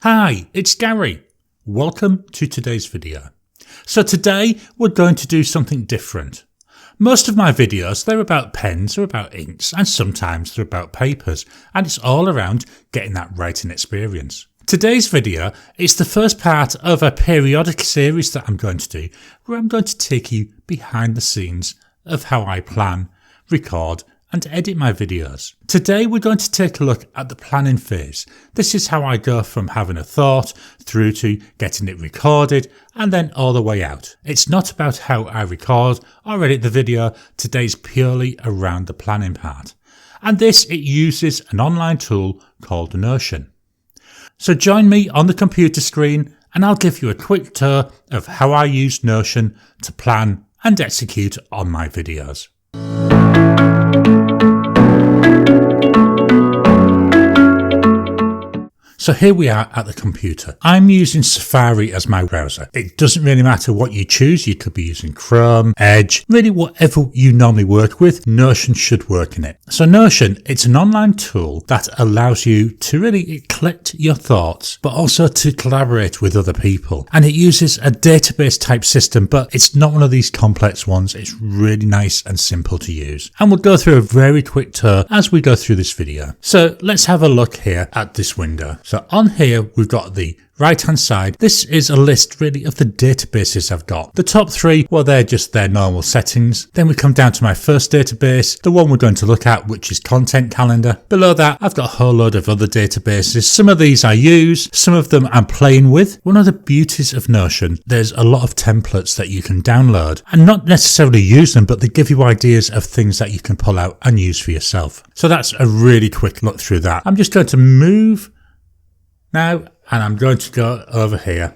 Hi, it's Gary. Welcome to today's video. So today we're going to do something different. Most of my videos, they're about pens or about inks, and sometimes they're about papers, and it's all around getting that writing experience. Today's video is the first part of a periodic series that I'm going to do, where I'm going to take you behind the scenes of how I plan, record and edit my videos. Today we're going to take a look at the planning phase. This is how I go from having a thought through to getting it recorded and then all the way out. It's not about how I record or edit the video. Today's purely around the planning part. And it uses an online tool called Notion. So join me on the computer screen and I'll give you a quick tour of how I use Notion to plan and execute on my videos. So here we are at the computer. I'm using Safari as my browser. It doesn't really matter what you choose. You could be using Chrome, Edge, really whatever you normally work with, Notion should work in it. So Notion, it's an online tool that allows you to really collect your thoughts, but also to collaborate with other people. And it uses a database type system, but it's not one of these complex ones. It's really nice and simple to use. And we'll go through a very quick tour as we go through this video. So let's have a look here at this window. So on here, we've got the right hand side. This is a list really of the databases I've got. The top three, well, they're just their normal settings. Then we come down to my first database, the one we're going to look at, which is Content Calendar. Below that, I've got a whole load of other databases. Some of these I use, some of them I'm playing with. One of the beauties of Notion, there's a lot of templates that you can download and not necessarily use them, but they give you ideas of things that you can pull out and use for yourself. So that's a really quick look through that. I'm just going to move now, and I'm going to go over here,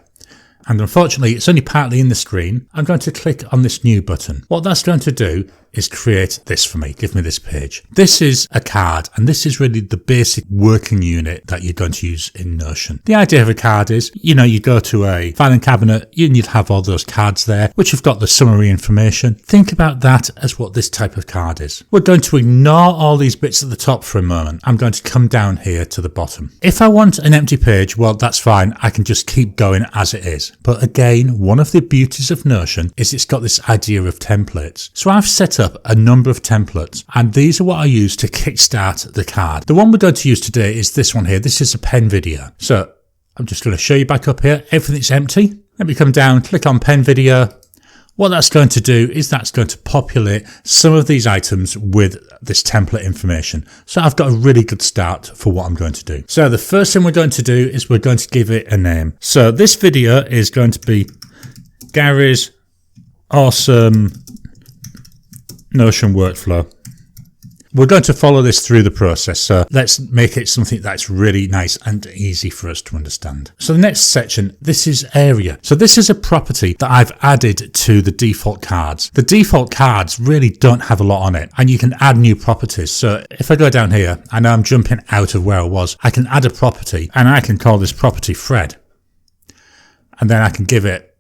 and unfortunately it's only partly in the screen. I'm going to click on this new button. What that's going to do is create this for me, give me this page. This is a card, and this is really the basic working unit that you're going to use in Notion. The idea of a card is, you go to a filing cabinet and you'll have all those cards there, which have got the summary information. Think about that as what this type of card is. We're going to ignore all these bits at the top for a moment. I'm going to come down here to the bottom. If I want an empty page, well, that's fine. I can just keep going as it is. But again, one of the beauties of Notion is it's got this idea of templates. So I've set up a number of templates, and these are what I use to kickstart the card. The one we're going to use today is this one here. This is a pen video. So I'm just going to show you back up here. Everything's empty. Let me come down, click on pen video. What that's going to do is that's going to populate some of these items with this template information. So I've got a really good start for what I'm going to do. So the first thing we're going to do is we're going to give it a name. So this video is going to be Gary's Awesome Notion Workflow. We're going to follow this through the process, so let's make it something that's really nice and easy for us to understand. So the next section, this is area. So this is a property that I've added to the default cards. The default cards really don't have a lot on it, and you can add new properties. So if I go down here, I know I'm jumping out of where I was, I can add a property, and I can call this property Fred. And then I can give it,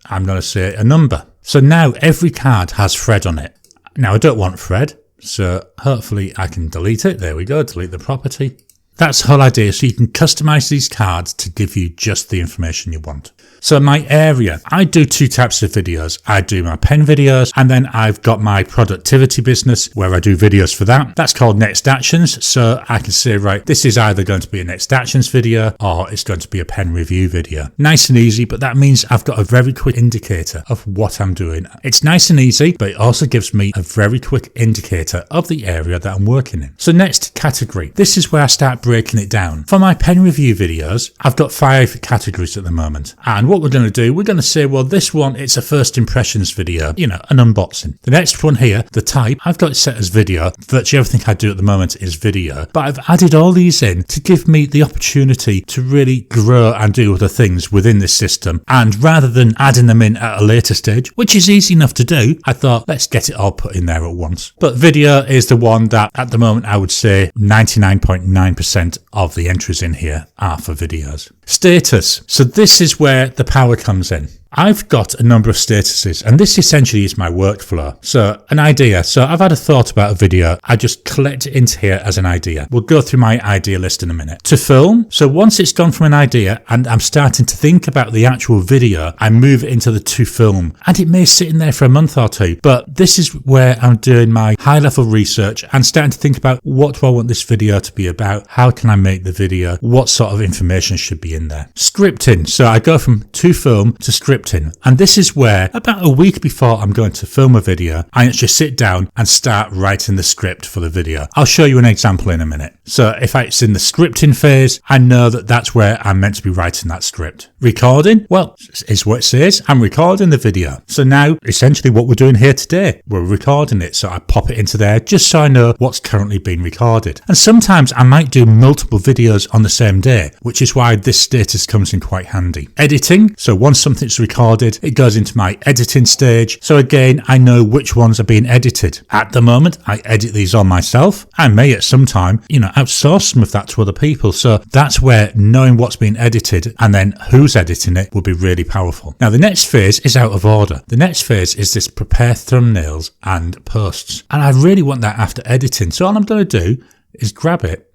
I'm going to say a number. So now every card has Fred on it. Now I don't want Fred, so hopefully I can delete it. There we go, delete the property. That's the whole idea, so you can customize these cards to give you just the information you want. So my area, I do two types of videos. I do my pen videos, and then I've got my productivity business where I do videos for that. That's called Next Actions. So I can say, right, this is either going to be a Next Actions video or it's going to be a pen review video. Nice and easy, but that means I've got a very quick indicator of what I'm doing. It's nice and easy, but it also gives me a very quick indicator of the area that I'm working in. So next, category. This is where I start breaking it down. For my pen review videos, I've got 5 categories at the moment. And what we're going to do, we're going to say, well, this one, it's a first impressions video, an unboxing. The next one here, the type, I've got it set as video. Virtually everything I do at the moment is video, but I've added all these in to give me the opportunity to really grow and do other things within this system. And rather than adding them in at a later stage, which is easy enough to do, I thought, let's get it all put in there at once. But video is the one that at the moment I would say 99.9% of the entries in here are for videos. Status. So this is where the power comes in. I've got a number of statuses, and this essentially is my workflow. So an idea. So I've had a thought about a video. I just collect it into here as an idea. We'll go through my idea list in a minute. To film. So once it's gone from an idea and I'm starting to think about the actual video, I move it into the to film. And it may sit in there for a month or two, but this is where I'm doing my high level research and starting to think about what do I want this video to be about? How can I make the video? What sort of information should be in there? Scripting. So I go from to film to scripting. And this is where about a week before I'm going to film a video, I actually sit down and start writing the script for the video. I'll show you an example in a minute. So if it's in the scripting phase, I know that that's where I'm meant to be writing that script. Recording, well, is what it says. I'm recording the video. So now essentially what we're doing here today, we're recording it. So I pop it into there just so I know what's currently being recorded. And sometimes I might do multiple videos on the same day, which is why this status comes in quite handy. Editing. So once something's recorded, it goes into my editing stage. So again, I know which ones are being edited. At the moment, I edit these all myself. I may at some time, outsource some of that to other people. So that's where knowing what's being edited and then who's editing it will be really powerful. Now, the next phase is out of order. The next phase is this prepare thumbnails and posts. And I really want that after editing. So all I'm going to do is grab it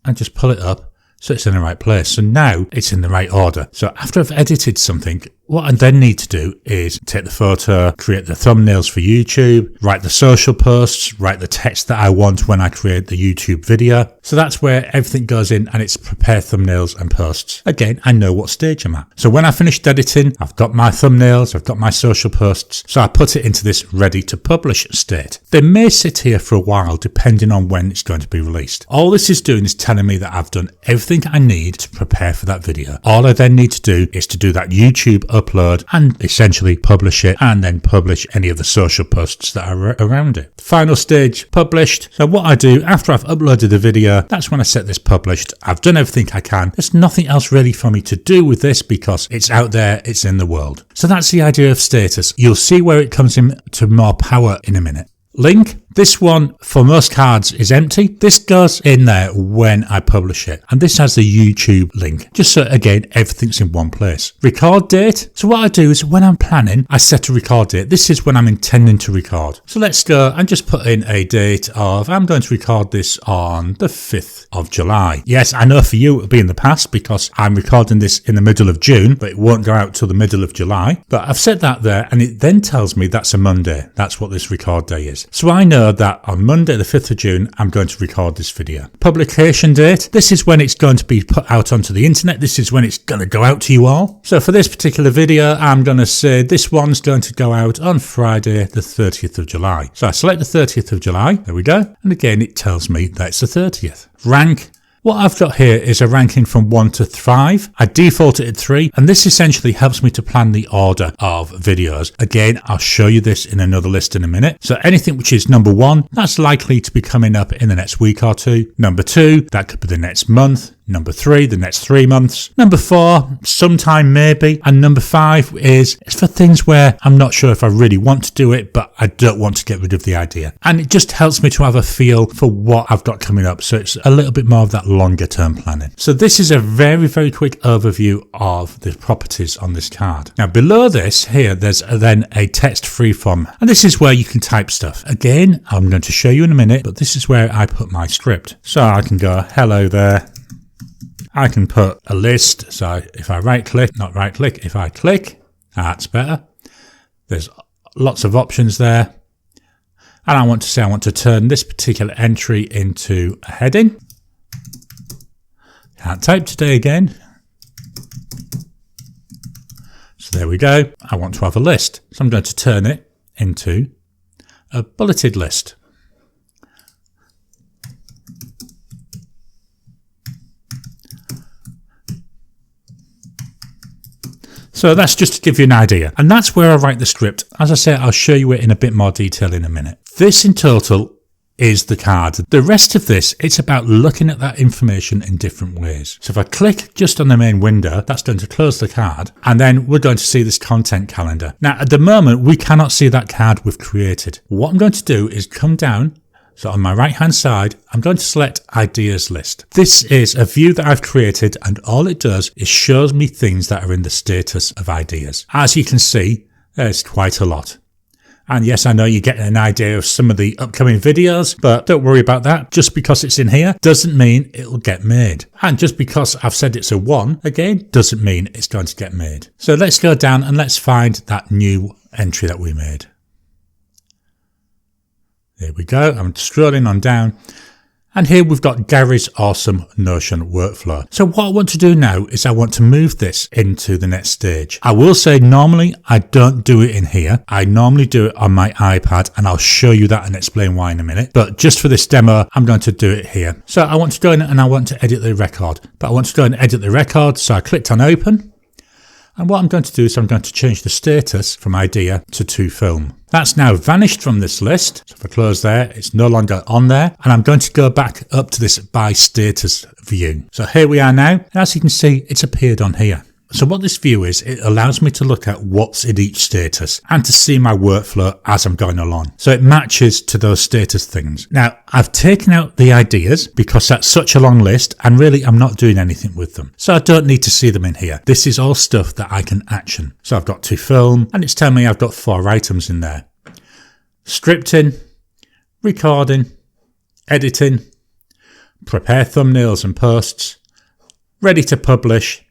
and just pull it up so it's in the right place. So now it's in the right order. So after I've edited something, what I then need to do is take the photo, create the thumbnails for YouTube, write the social posts, write the text that I want when I create the YouTube video. So that's where everything goes in and it's prepare thumbnails and posts. Again, I know what stage I'm at. So when I finished editing, I've got my thumbnails, I've got my social posts. So I put it into this ready to publish state. They may sit here for a while depending on when it's going to be released. All this is doing is telling me that I've done everything I need to prepare for that video. All I then need to do is to do that YouTube upload and essentially publish it and then publish any of the social posts that are around it. Final stage, published. So what I do after I've uploaded the video, that's when I set this published. I've done everything I can. There's nothing else really for me to do with this because it's out there, it's in the world. So that's the idea of status. You'll see where it comes into more power in a minute. Link. This one for most cards is empty. This goes in there when I publish it. And this has the YouTube link. Just so again, everything's in one place. Record date. So what I do is when I'm planning, I set a record date. This is when I'm intending to record. So let's go and just put in a date of, I'm going to record this on the 5th of July. Yes, I know for you it'll be in the past because I'm recording this in the middle of June, but it won't go out till the middle of July. But I've set that there and it then tells me that's a Monday. That's what this record day is. So I know that on Monday the 5th of June I'm going to record this video. Publication date, this is when it's going to be put out onto the internet. This is when it's going to go out to you all. So for this particular video I'm going to say this one's going to go out on Friday the 30th of July. So I select the 30th of July, there we go, and again it tells me that it's the 30th. Rank. What I've got here is a ranking from 1 to 5. I default it at 3, and this essentially helps me to plan the order of videos. Again, I'll show you this in another list in a minute. So anything which is number 1, that's likely to be coming up in the next week or two. Number 2, that could be the next month. Number 3, the next 3 months. Number 4, sometime maybe. And number 5 is it's for things where I'm not sure if I really want to do it, but I don't want to get rid of the idea. And it just helps me to have a feel for what I've got coming up. So it's a little bit more of that longer term planning. So this is a very, very quick overview of the properties on this card. Now below this here, there's then a text freeform. And this is where you can type stuff. Again, I'm going to show you in a minute, but this is where I put my script. So I can go, hello there. I can put a list, so if I if I click, that's better. There's lots of options there. And I want to say I want to turn this particular entry into a heading. Can't type today again. So there we go. I want to have a list. So I'm going to turn it into a bulleted list. So that's just to give you an idea. And that's where I write the script. As I say, I'll show you it in a bit more detail in a minute. This in total is the card. The rest of this, it's about looking at that information in different ways. So if I click just on the main window, that's going to close the card. And then we're going to see this content calendar. Now, at the moment, we cannot see that card we've created. What I'm going to do is come down So on my right hand side, I'm going to select Ideas List. This is a view that I've created, and all it does is shows me things that are in the status of ideas. As you can see, there's quite a lot. And yes, I know you're getting an idea of some of the upcoming videos, but don't worry about that. Just because it's in here doesn't mean it'll get made. And just because I've said it's a 1, again, doesn't mean it's going to get made. So let's go down and let's find that new entry that we made. There we go. I'm scrolling on down. And here we've got Gary's awesome Notion workflow. So what I want to do now is I want to move this into the next stage. I will say normally I don't do it in here. I normally do it on my iPad, and I'll show you that and explain why in a minute. But just for this demo, I'm going to do it here. So I want to go in and I want to edit the record. But I want to go and edit the record. So I clicked on open. And what I'm going to do is I'm going to change the status from idea to film. That's now vanished from this list. So if I close there, it's no longer on there. And I'm going to go back up to this by status view. So here we are now. And as you can see, it's appeared on here. So what this view is, it allows me to look at what's in each status and to see my workflow as I'm going along. So it matches to those status things. Now, I've taken out the ideas because that's such a long list and really I'm not doing anything with them. So I don't need to see them in here. This is all stuff that I can action. So I've got to film and it's telling me I've got 4 items in there. Scripting, recording, editing, prepare thumbnails and posts, ready to publish.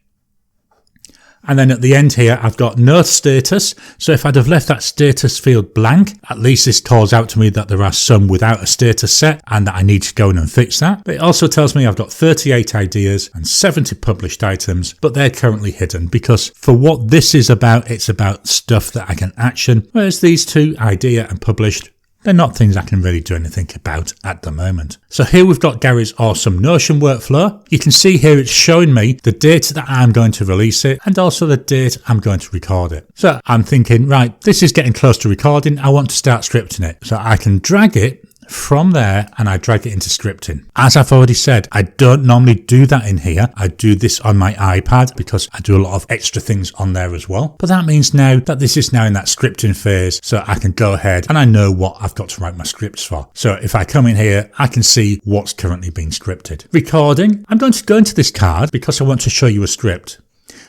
And then at the end here, I've got no status. So if I'd have left that status field blank, at least this calls out to me that there are some without a status set and that I need to go in and fix that. But it also tells me I've got 38 ideas and 70 published items, but they're currently hidden because for what this is about, it's about stuff that I can action. Whereas these 2, idea and published, they're not things I can really do anything about at the moment. So here we've got Gary's awesome Notion workflow. You can see here it's showing me the date that I'm going to release it and also the date I'm going to record it. So I'm thinking, right, this is getting close to recording. I want to start scripting it. So I can drag it from there and I drag it into scripting. As I've already said, I don't normally do that in here. I do this on my iPad because I do a lot of extra things on there as well. But that means now that this is now in that scripting phase, so I can go ahead and I know what I've got to write my scripts for. So if I come in here, I can see what's currently being scripted. Recording, I'm going to go into this card because I want to show you a script.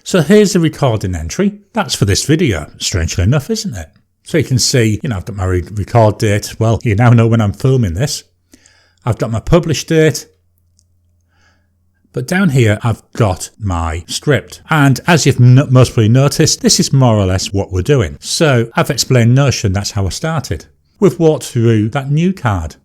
So here's the recording entry. That's for this video, strangely enough, isn't it? So you can see, I've got my record date. Well, you now know when I'm filming this. I've got my publish date. But down here, I've got my script. And as you've most probably noticed, this is more or less what we're doing. So I've explained Notion. That's how I started. We've walked through that new card.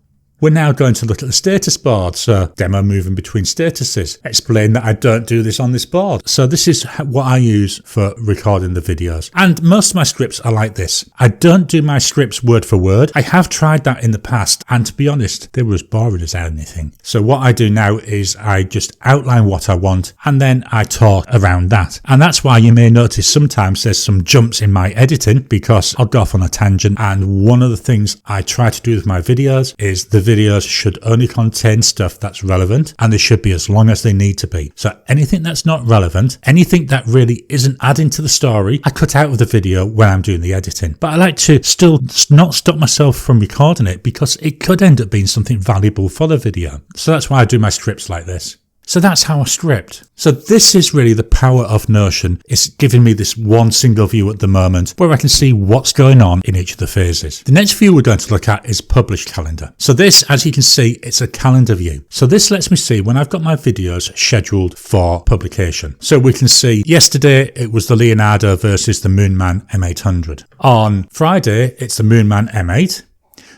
We're now going to look at the status board, so demo moving between statuses. Explain that I don't do this on this board. So this is what I use for recording the videos. And most of my scripts are like this. I don't do my scripts word for word. I have tried that in the past, and to be honest, they were as boring as anything. So what I do now is I just outline what I want, and then I talk around that. And that's why you may notice sometimes there's some jumps in my editing, because I'll go off on a tangent, and one of the things I try to do with my videos is the videos should only contain stuff that's relevant and they should be as long as they need to be. So anything that's not relevant, anything that really isn't adding to the story, I cut out of the video when I'm doing the editing. But I like to still not stop myself from recording it because it could end up being something valuable for the video. So that's why I do my scripts like this. So that's how I script. So this is really the power of Notion. It's giving me this one single view at the moment where I can see what's going on in each of the phases. The next view we're going to look at is Publish Calendar. So this, as you can see, it's a calendar view. So this lets me see when I've got my videos scheduled for publication. So we can see yesterday it was the Leonardo versus the Moonman M800. On Friday, it's the Moonman M8.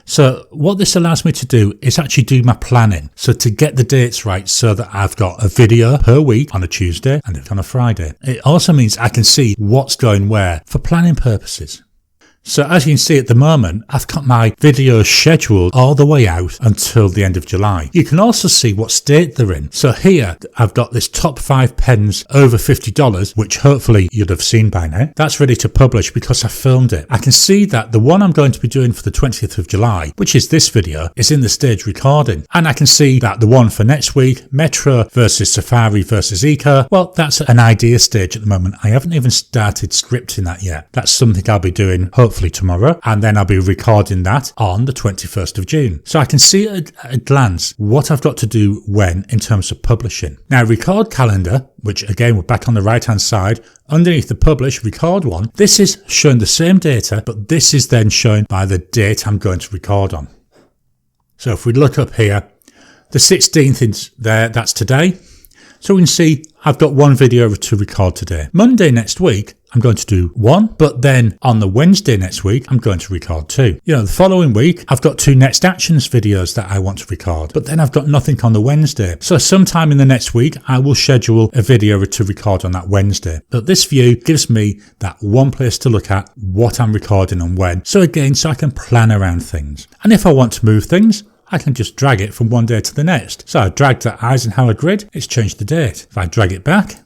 So what this allows me to do is actually do my planning. So to get the dates right so that I've got a video per week on a Tuesday and on a Friday. It also means I can see what's going where for planning purposes. So as you can see at the moment, I've got my videos scheduled all the way out until the end of July. You can also see what state they're in. So here, I've got this top 5 pens over $50, which hopefully you'd have seen by now. That's ready to publish because I filmed it. I can see that the one I'm going to be doing for the 20th of July, which is this video, is in the stage recording. And I can see that the one for next week, Metro versus Safari versus Eco, well, that's an idea stage at the moment. I haven't even started scripting that yet. That's something I'll be doing hopefully hopefully tomorrow, and then I'll be recording that on the 21st of June. So I can see at a glance what I've got to do when in terms of publishing. Now, record calendar, which again we're back on the right hand side, underneath the publish record one, this is showing the same data, but this is then shown by the date I'm going to record on. So if we look up here, the 16th is there, that's today. So we can see I've got one video to record today. Monday next week, I'm going to do one, but then on the Wednesday next week, I'm going to record two. The following week, I've got two next actions videos that I want to record, but then I've got nothing on the Wednesday. So sometime in the next week, I will schedule a video to record on that Wednesday. But this view gives me that one place to look at what I'm recording and when. So again, so I can plan around things. And if I want to move things, I can just drag it from one day to the next. So I dragged that Eisenhower grid, it's changed the date. If I drag it back,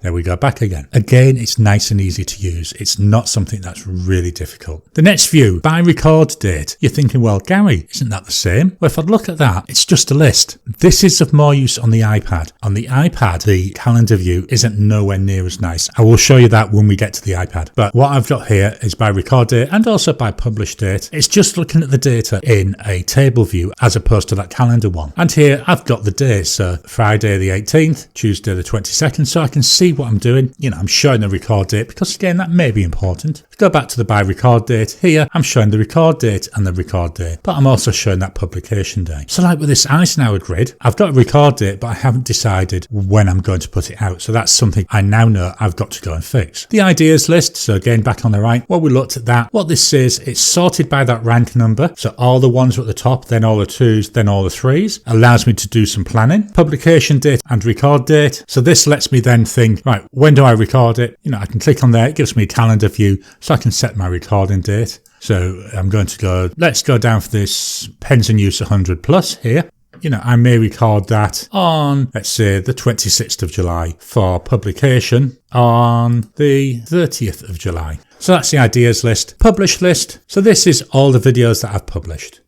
there we go back again. Again, it's nice and easy to use. It's not something that's really difficult. The next view, by record date. You're thinking, well, Gary, isn't that the same? Well, if I look at that, it's just a list. This is of more use on the iPad. On the iPad, the calendar view isn't nowhere near as nice. I will show you that when we get to the iPad. But what I've got here is by record date and also by publish date. It's just looking at the data in a table view as opposed to that calendar one. And here I've got the days. So Friday the 18th, Tuesday the 22nd. So I can see what I'm doing. I'm showing the record date because again that may be important. Go back to the by record date. Here I'm showing the record date and the record date, but I'm also showing that publication day. So like with this Eisenhower grid, I've got a record date, but I haven't decided when I'm going to put it out. So that's something I now know I've got to go and fix. The ideas list. So again, back on the right, well, we looked at that. What this says, it's sorted by that rank number. So all the ones are at the top, then all the twos, then all the threes. Allows me to do some planning. Publication date and record date. So this lets me then think, right, when do I record it? I can click on there. It gives me a calendar view so I can set my recording date. So I'm going to go, let's go down for this pens in use 100 plus here. I may record that on, let's say, the 26th of July for publication on the 30th of July. So that's the ideas list. Publish list. So this is all the videos that I've published.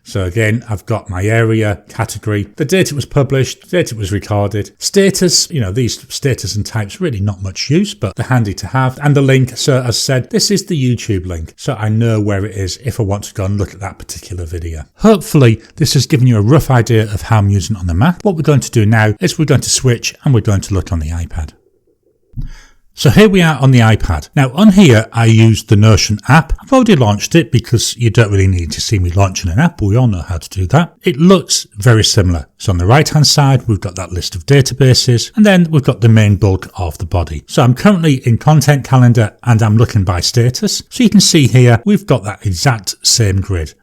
So again, I've got my area, category, the date it was published, the date it was recorded, status, these status and types really not much use, but they're handy to have. And the link, so as said, this is the YouTube link. So I know where it is if I want to go and look at that particular video. Hopefully this has given you a rough idea of how I'm using it on the Mac. What we're going to do now is we're going to switch and we're going to look on the iPad. So here we are on the iPad. Now on here, I used the Notion app. I've already launched it because you don't really need to see me launching an app. We all know how to do that. It looks very similar. So on the right hand side, we've got that list of databases and then we've got the main bulk of the body. So I'm currently in content calendar and I'm looking by status. So you can see here, we've got that exact same grid.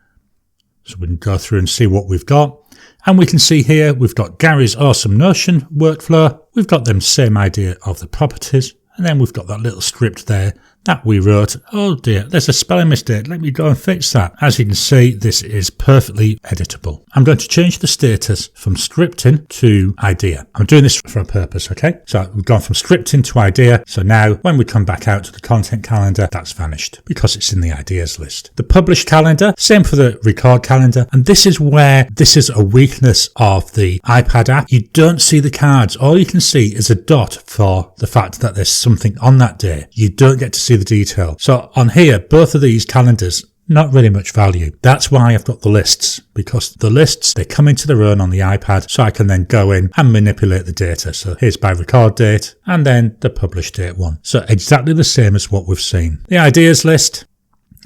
So we can go through and see what we've got. And we can see here, we've got Gary's awesome Notion workflow. We've got the same idea of the properties. And then we've got that little script there that we wrote. Oh dear, there's a spelling mistake. Let me go and fix that. As you can see, this is perfectly editable. I'm going to change the status from scripting to idea. I'm doing this for a purpose, okay? So we've gone from scripting to idea. So now when we come back out to the content calendar, that's vanished because it's in the ideas list. The publish calendar, same for the record calendar. And this is where this is a weakness of the iPad app. You don't see the cards. All you can see is a dot for the fact that there's something on that day. You don't get to see the detail. So on here, both of these calendars, not really much value. That's why I've got the lists, because the lists, they come into their own on the iPad, so I can then go in and manipulate the data. So here's by record date and then the publish date one. So exactly the same as what we've seen. The ideas list,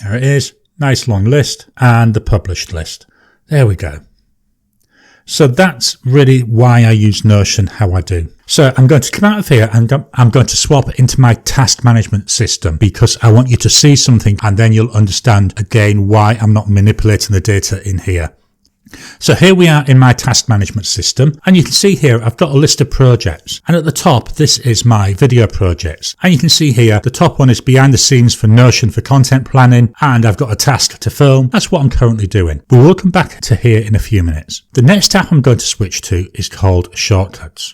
there it is, nice long list, and the published list. There we go. So that's really why I use Notion how I do. So I'm going to come out of here and I'm going to swap into my task management system because I want you to see something and then you'll understand again why I'm not manipulating the data in here. So here we are in my task management system and you can see here I've got a list of projects and at the top this is my video projects and you can see here the top one is behind the scenes for Notion for content planning and I've got a task to film. That's what I'm currently doing. We will come back to here in a few minutes. The next app I'm going to switch to is called Shortcuts.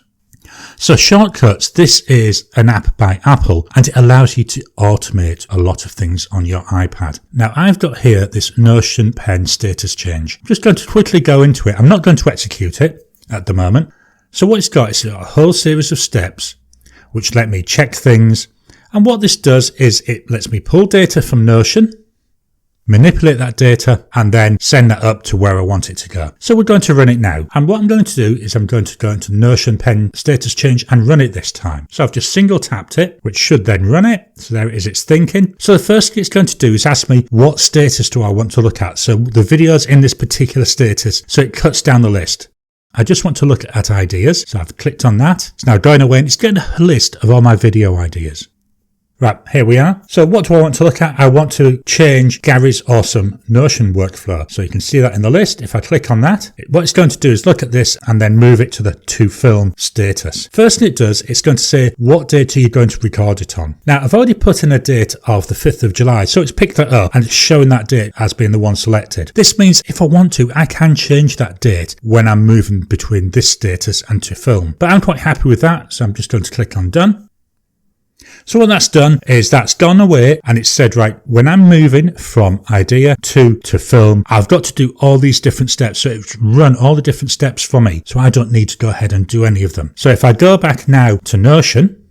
So Shortcuts, this is an app by Apple and it allows you to automate a lot of things on your iPad. Now I've got here this Notion pen status change. I'm just going to quickly go into it. I'm not going to execute it at the moment. So what it's got is a whole series of steps which let me check things And what this does is it lets me pull data from Notion, manipulate that data, and then send that up to where I want it to go. So we're going to run it now. And what I'm going to do is I'm going to go into Notion pen status change and run it this time. So I've just single tapped it, which should then run it. So there it is, it's thinking. So the first thing it's going to do is ask me what status do I want to look at. So the video's in this particular status. So it cuts down the list. I just want to look at ideas. So I've clicked on that. It's now going away and it's getting a list of all my video ideas. Right, here we are. So what do I want to look at? I want to change Gary's awesome Notion workflow. So you can see that in the list. If I click on that, what it's going to do is look at this and then move it to the to film status. First thing it does, it's going to say what date are you going to record it on. Now I've already put in a date of the 5th of July. So it's picked that up and it's showing that date as being the one selected. This means if I want to, I can change that date when I'm moving between this status and to film. But I'm quite happy with that. So I'm just going to click on done. So what that's done is that's gone away and it's said, right, when I'm moving from idea to film, I've got to do all these different steps. So it's run all the different steps for me. So I don't need to go ahead and do any of them. So if I go back now to Notion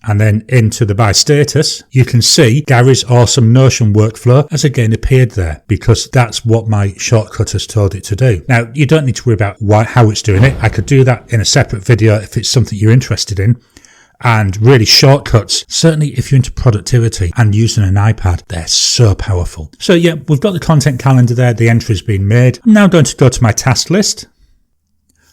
and then into the by status, you can see Gary's awesome Notion workflow has again appeared there because that's what my shortcut has told it to do. Now, you don't need to worry about how it's doing it. I could do that in a separate video if it's something you're interested in. And really shortcuts, certainly if you're into productivity and using an iPad, they're so powerful. So yeah, we've got the content calendar there, the entry's been made. I'm now going to go to my task list.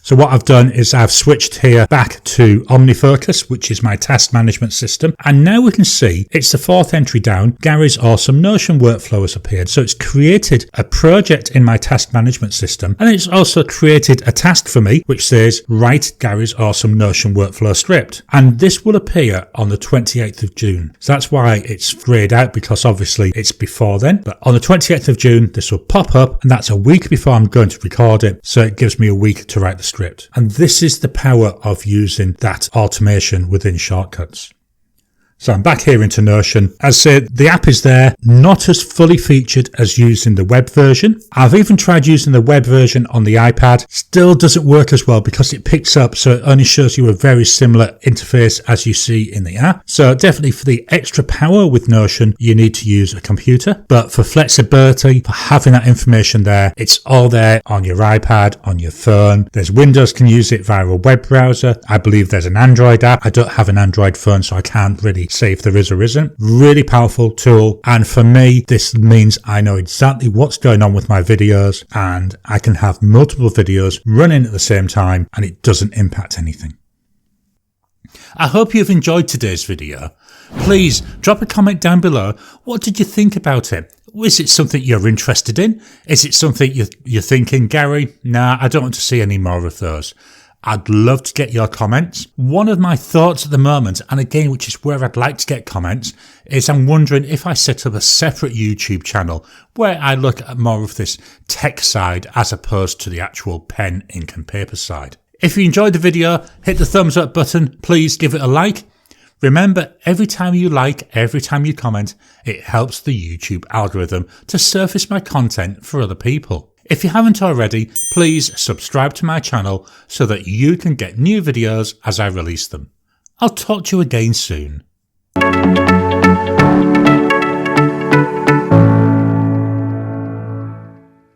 So what I've done is I've switched here back to OmniFocus, which is my task management system. And now we can see it's the 4th entry down. Gary's awesome Notion workflow has appeared. So it's created a project in my task management system. And it's also created a task for me, which says write Gary's awesome Notion workflow script. And this will appear on the 28th of June. So that's why it's grayed out, because obviously it's before then. But on the 28th of June, this will pop up and that's a week before I'm going to record it. So it gives me a week to write the script. And this is the power of using that automation within shortcuts. So I'm back here into Notion. As I said, the app is there, not as fully featured as using the web version. I've even tried using the web version on the iPad. Still doesn't work as well because it picks up, so it only shows you a very similar interface as you see in the app. So definitely for the extra power with Notion, you need to use a computer. But for flexibility, for having that information there, it's all there on your iPad, on your phone. There's Windows can use it via a web browser. I believe there's an Android app. I don't have an Android phone, so I can't really say if there is or isn't. Really powerful tool, and for me this means I know exactly what's going on with my videos and I can have multiple videos running at the same time and it doesn't impact anything. I hope you've enjoyed today's video. Please drop a comment down below. What did you think about it? Is it something you're interested in? Is it something you're thinking, Gary, nah, I don't want to see any more of those? I'd love to get your comments. One of my thoughts at the moment, and again, which is where I'd like to get comments, is I'm wondering if I set up a separate YouTube channel where I look at more of this tech side as opposed to the actual pen, ink and paper side. If you enjoyed the video, hit the thumbs up button. Please give it a like. Remember, every time you like, every time you comment, it helps the YouTube algorithm to surface my content for other people. If you haven't already, please subscribe to my channel so that you can get new videos as I release them. I'll talk to you again soon.